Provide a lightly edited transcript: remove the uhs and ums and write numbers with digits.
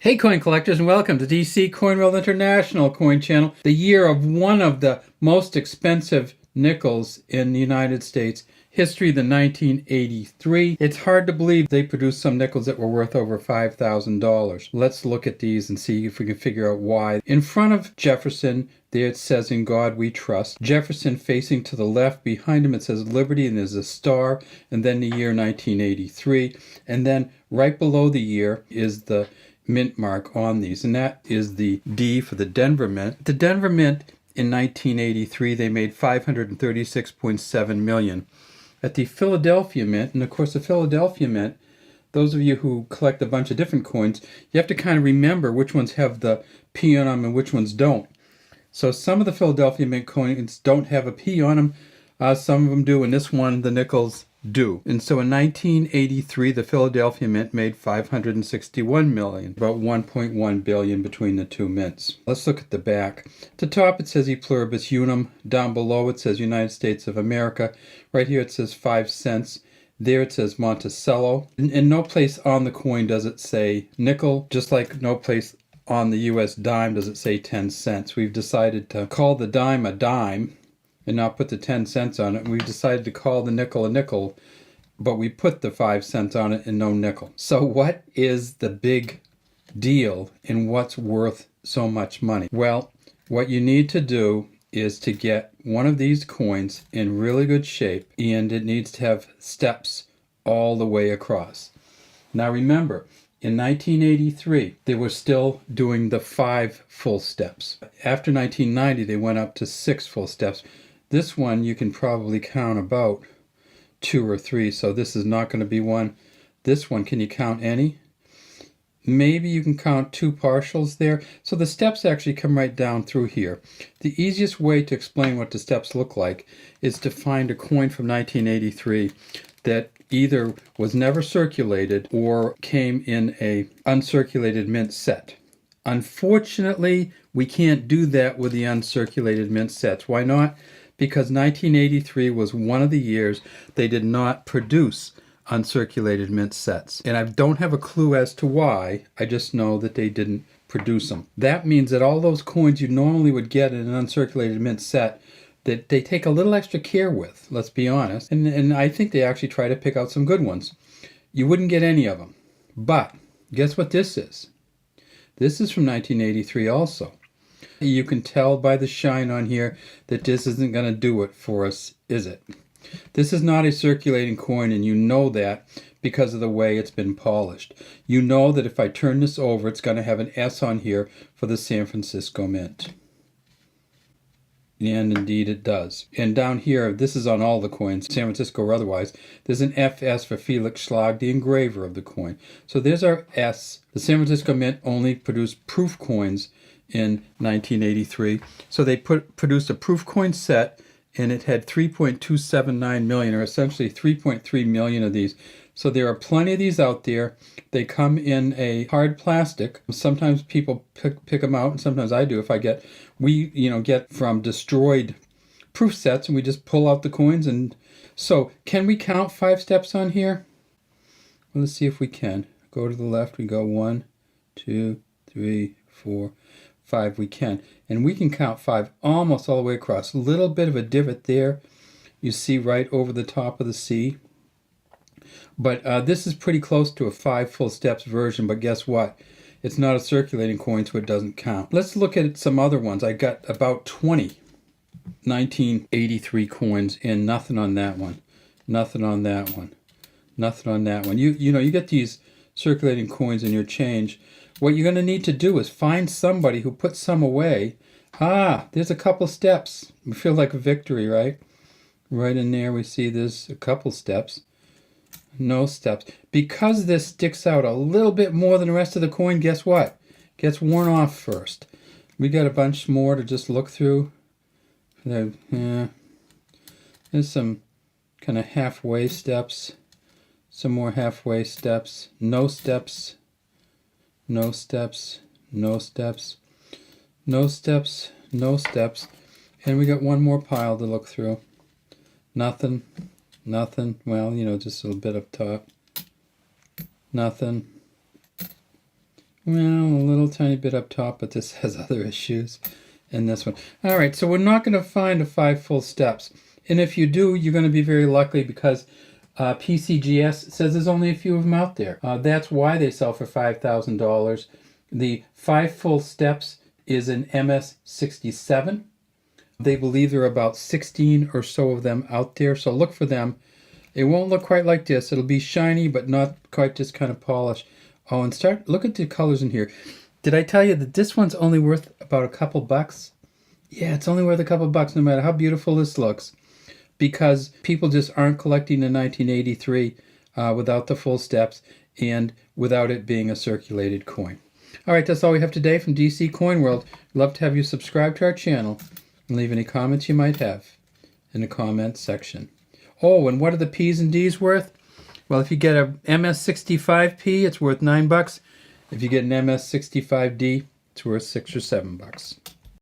Hey coin collectors, and welcome to DC Coin World International Coin Channel, the year of one of the most expensive nickels in the United States history, the 1983. It's hard to believe they produced some nickels that were worth over $5,000. Let's look at these and see if we can figure out why. In front of Jefferson, there it says, "In God We Trust." Jefferson facing to the left. Behind him it says Liberty, and there's a star, and then the year 1983. And then right below the year is the mint mark on these, and that is the D for the Denver Mint. The Denver Mint in 1983, they made $536.7 million. At the Philadelphia Mint, and of course the Philadelphia Mint, those of you who collect a bunch of different coins, you have to kind of remember which ones have the P on them and which ones don't. So some of the Philadelphia Mint coins don't have a P on them. Some of them do, and this one, the nickels, do. And so in 1983, the Philadelphia Mint made $561 million, about $1.1 billion between the two mints. Let's look at the back. At the top it says E Pluribus Unum. Down below it says United States of America. Right here it says 5 cents. There it says Monticello. And no place on the coin does it say nickel, just like no place on the US dime does it say 10 cents. We've decided to call the dime a dime and not put the 10 cents on it. And we've decided to call the nickel a nickel, but we put the 5 cents on it and no nickel. So what is the big deal in what's worth so much money? Well, what you need to do is to get one of these coins in really good shape, and it needs to have steps all the way across. Now remember, in 1983, they were still doing the 5 full steps. After 1990, they went up to 6 full steps. This one you can probably count about 2 or 3, so this is not going to be one. This one, can you count any? Maybe you can count 2 partials there. So the steps actually come right down through here. The easiest way to explain what the steps look like is to find a coin from 1983 that either was never circulated or came in a uncirculated mint set. Unfortunately, we can't do that with the uncirculated mint sets. Why not? Because 1983 was one of the years they did not produce uncirculated mint sets. And I don't have a clue as to why. I just know that they didn't produce them. That means that all those coins you normally would get in an uncirculated mint set, that they take a little extra care with, let's be honest. And I think they actually try to pick out some good ones. You wouldn't get any of them. But guess what this is? This is from 1983 also. You can tell by the shine on here that this isn't going to do it for us, is it? This is not a circulating coin, and you know that because of the way it's been polished. You know that if I turn this over, it's going to have an S on here for the San Francisco Mint. And indeed it does. And down here, this is on all the coins, San Francisco or otherwise, there's an FS for Felix Schlag, the engraver of the coin. So there's our S. The San Francisco Mint only produced proof coins in 1983. So they produced a proof coin set, and it had 3.279 million, or essentially 3.3 million of these. So there are plenty of these out there. They come in a hard plastic. Sometimes people pick them out, and sometimes I do. We get from destroyed proof sets, and we just pull out the coins. And so can we count 5 steps on here? Well, let's see if we can. Go to the left. We go 1, 2, 3, 4, 5. We can. And we can count 5 almost all the way across. A little bit of a divot there. You see right over the top of the C. But this is pretty close to a 5 full steps version, but guess what? It's not a circulating coin, so it doesn't count. Let's look at some other ones. I got about 20 1983 coins, and nothing on that one. Nothing on that one. Nothing on that one. You get these circulating coins in your change. What you're going to need to do is find somebody who put some away. There's a couple steps. We feel like a victory, right? Right in there we see there's a couple steps. No steps. Because this sticks out a little bit more than the rest of the coin, guess what? Gets worn off first. We got a bunch more to just look through. There's some kind of halfway steps. Some more halfway steps. No steps. No steps. No steps. No steps. No steps. And we got one more pile to look through. Nothing. Nothing. Well, just a little bit up top. Nothing. Well, a little tiny bit up top, but this has other issues in this one. All right, so we're not going to find a 5 full steps. And if you do, you're going to be very lucky because PCGS says there's only a few of them out there. That's why they sell for $5,000. The 5 full steps is an MS67. They believe there are about 16 or so of them out there, so look for them. It won't look quite like this. It'll be shiny, but not quite just kind of polished. Oh, and look at the colors in here. Did I tell you that this one's only worth about a couple bucks? Yeah, it's only worth a couple bucks no matter how beautiful this looks, because people just aren't collecting in 1983 without the full steps and without it being a circulated coin. All right, that's all we have today from DC Coin World. Love to have you subscribe to our channel and leave any comments you might have in the comments section. Oh, and what are the P's and D's worth? Well, if you get a MS65P, it's worth $9. If you get an MS65D, it's worth $6 or $7.